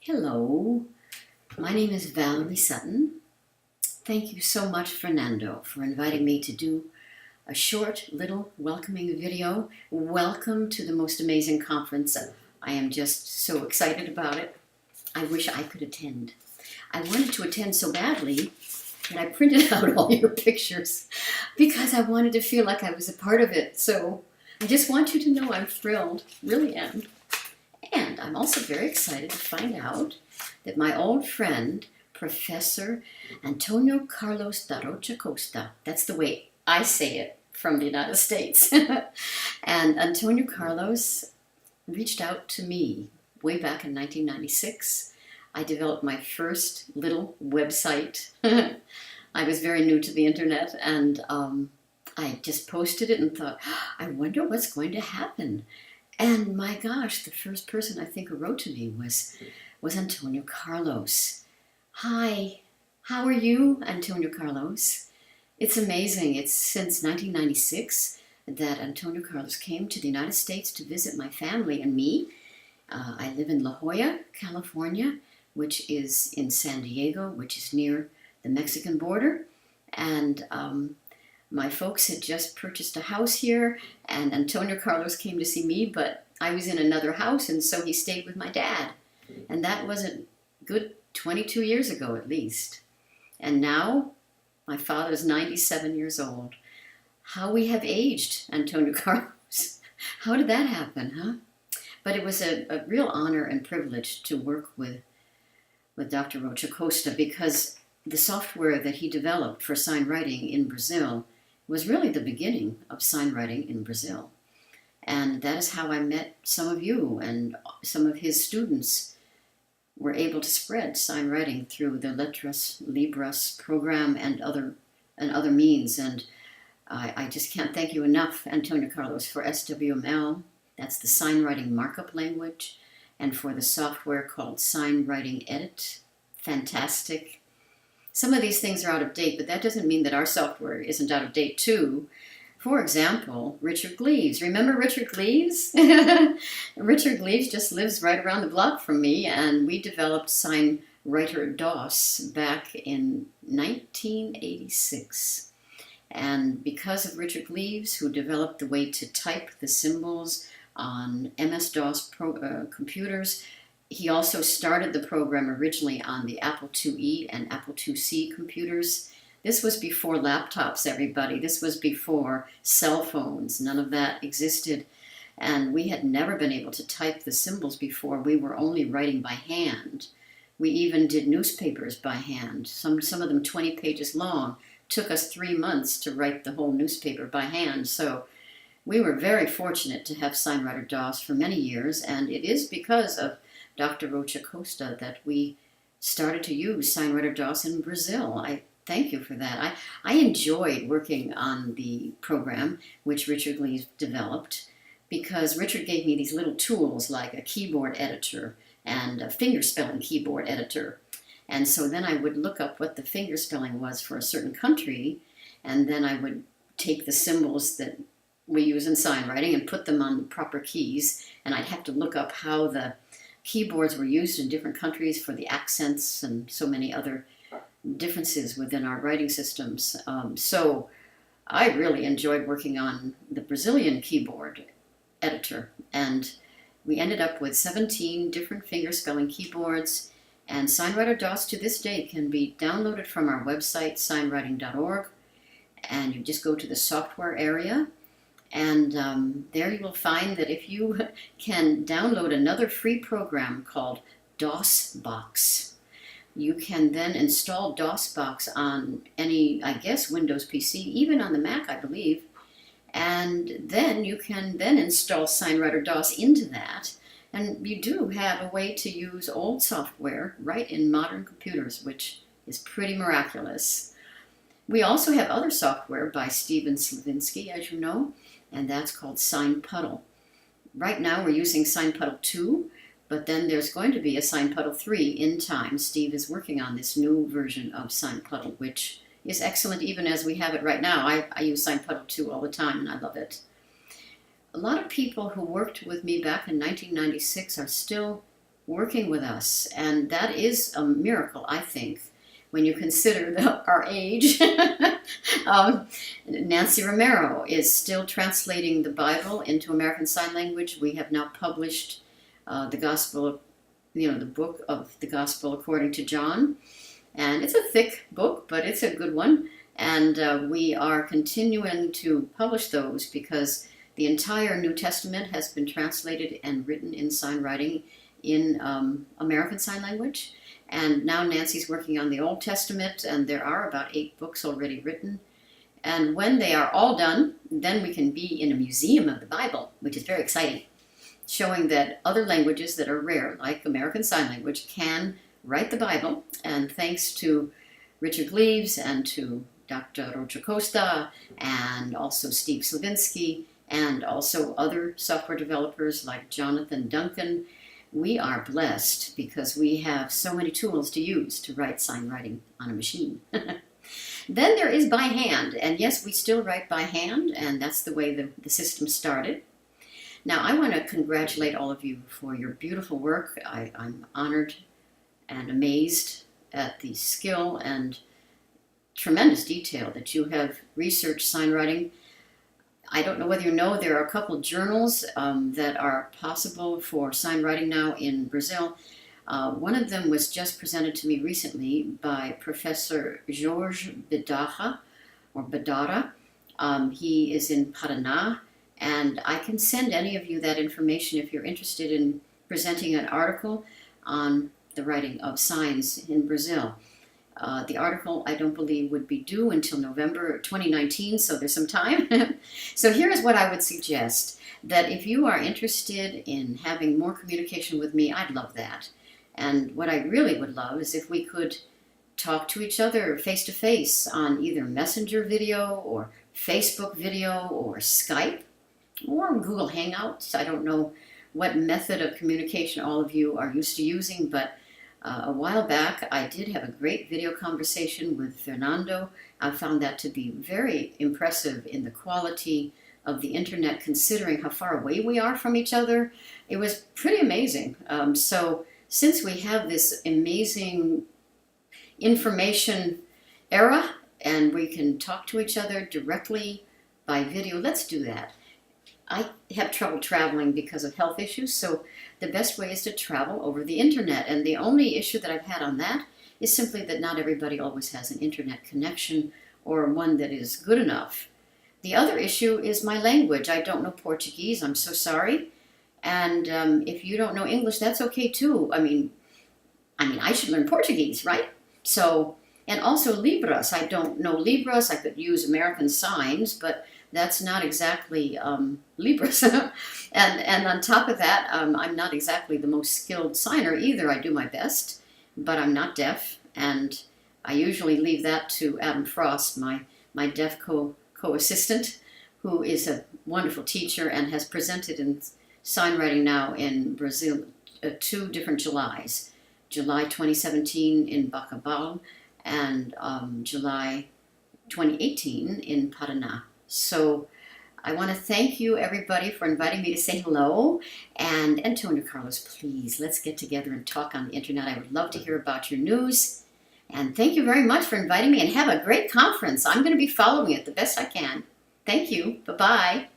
Hello, my name is Valerie Sutton. Thank you so much, Fernando, for inviting me to do a short little welcoming video. Welcome to the most amazing conference. I am just so excited about it. I wish I could attend. I wanted to attend so badly that I printed out all your pictures because I wanted to feel like I was a part of it. So I just want you to know I'm thrilled, really am. And I'm also very excited to find out that my old friend, Professor Antonio Carlos da Rocha Costa, that's the way I say it from the United States, and Antonio Carlos reached out to me way back in 1996. I developed my first little website. I was very new to the internet, and I just posted it and thought, I wonder what's going to happen. And my gosh, the first person I think who wrote to me was Antonio Carlos. Hi, how are you, Antonio Carlos? It's amazing. It's since 1996 that Antonio Carlos came to the United States to visit my family and me. I live in La Jolla, California, which is in San Diego, which is near the Mexican border. And my folks had just purchased a house here, and Antonio Carlos came to see me, but I was in another house, and so he stayed with my dad. And that was a good 22 years ago at least. And now my father is 97 years old. How we have aged, Antonio Carlos. How did that happen, huh? But it was a real honor and privilege to work with Dr. Rocha Costa, because the software that he developed for SignWriting in Brazil was really the beginning of SignWriting in Brazil. And that is how I met some of you, and some of his students were able to spread SignWriting through the Letras Libras program and other means. And I just can't thank you enough, Antonio Carlos, for SWML. That's the SignWriting markup language, and for the software called SignWriting Edit. Fantastic. Some of these things are out of date, but that doesn't mean that our software isn't out of date too. For example, Richard Gleaves. Remember Richard Gleaves? Richard Gleaves just lives right around the block from me, and we developed SignWriter DOS back in 1986. And because of Richard Gleaves, who developed the way to type the symbols on MS-DOS computers, he also started the program originally on the Apple IIe and Apple IIc computers. This was before laptops, everybody. This was before cell phones. None of that existed. And we had never been able to type the symbols before. We were only writing by hand. We even did newspapers by hand. Some of them 20 pages long. Took us 3 months to write the whole newspaper by hand. So we were very fortunate to have SignWriter DOS for many years. And it is because of Dr. Rocha Costa that we started to use SignWriter DOS in Brazil. I thank you for that. I enjoyed working on the program which Richard Gleaves developed, because Richard gave me these little tools like a keyboard editor and a fingerspelling keyboard editor. And so then I would look up what the fingerspelling was for a certain country, and then I would take the symbols that we use in SignWriting and put them on the proper keys, and I'd have to look up how the keyboards were used in different countries for the accents and so many other differences within our writing systems. So I really enjoyed working on the Brazilian keyboard editor, and we ended up with 17 different fingerspelling keyboards, and SignWriter DOS to this day can be downloaded from our website, signwriting.org, and you just go to the software area, and there you will find that if you can download another free program called DOSBox, you can then install DOSBox on any, I guess, Windows PC, even on the Mac, I believe, and then you can then install SignWriter DOS into that, and you do have a way to use old software right in modern computers, which is pretty miraculous. We also have other software by Steven Slavinsky, as you know, and that's called SignPuddle. Right now we're using SignPuddle 2, but then there's going to be a SignPuddle 3 in time. Steve is working on this new version of SignPuddle, which is excellent even as we have it right now. I use SignPuddle 2 all the time, and I love it. A lot of people who worked with me back in 1996 are still working with us, and that is a miracle, I think, when you consider our age. Nancy Romero is still translating the Bible into American Sign Language. We have now published the Gospel, the book of the Gospel according to John, and it's a thick book, but it's a good one, and we are continuing to publish those because the entire New Testament has been translated and written in sign writing in American Sign Language. And now Nancy's working on the Old Testament, and there are about 8 books already written. And when they are all done, then we can be in a museum of the Bible, which is very exciting, showing that other languages that are rare, like American Sign Language, can write the Bible. And thanks to Richard Gleaves and to Dr. Rocha Costa and also Steve Slavinsky and also other software developers like Jonathan Duncan, we are blessed because we have so many tools to use to write sign writing on a machine. Then there is by hand, and yes, we still write by hand, and that's the way the system started. Now, I want to congratulate all of you for your beautiful work. I'm honored and amazed at the skill and tremendous detail that you have researched sign writing. I don't know whether you know, there are a couple journals that are possible for sign writing now in Brazil. One of them was just presented to me recently by Professor Jorge Bedara, or Bedara. He is in Paraná, and I can send any of you that information if you're interested in presenting an article on the writing of signs in Brazil. The article, I don't believe, would be due until November 2019, so there's some time. So here is what I would suggest, that if you are interested in having more communication with me, I'd love that. And what I really would love is if we could talk to each other face-to-face on either Messenger video or Facebook video or Skype or Google Hangouts. I don't know what method of communication all of you are used to using, but a while back, I did have a great video conversation with Fernando. I found that to be very impressive in the quality of the internet, considering how far away we are from each other. It was pretty amazing. So since we have this amazing information era and we can talk to each other directly by video, let's do that. I have trouble traveling because of health issues, so the best way is to travel over the internet. And the only issue that I've had on that is simply that not everybody always has an internet connection or one that is good enough. The other issue is my language. I don't know Portuguese. I'm so sorry. And if you don't know English, that's okay too. I mean, I should learn Portuguese, right? So, and also Libras. I don't know Libras. I could use American signs, but that's not exactly Libras. and on top of that, I'm not exactly the most skilled signer either. I do my best, but I'm not deaf, and I usually leave that to Adam Frost, my deaf co-assistant, who is a wonderful teacher and has presented in sign writing now in Brazil 2 different Julys. July 2017 in Bacabal and July 2018 in Paraná. So I want to thank you, everybody, for inviting me to say hello. And Antonio Carlos, please, let's get together and talk on the internet. I would love to hear about your news. And thank you very much for inviting me, and have a great conference. I'm going to be following it the best I can. Thank you. Bye-bye.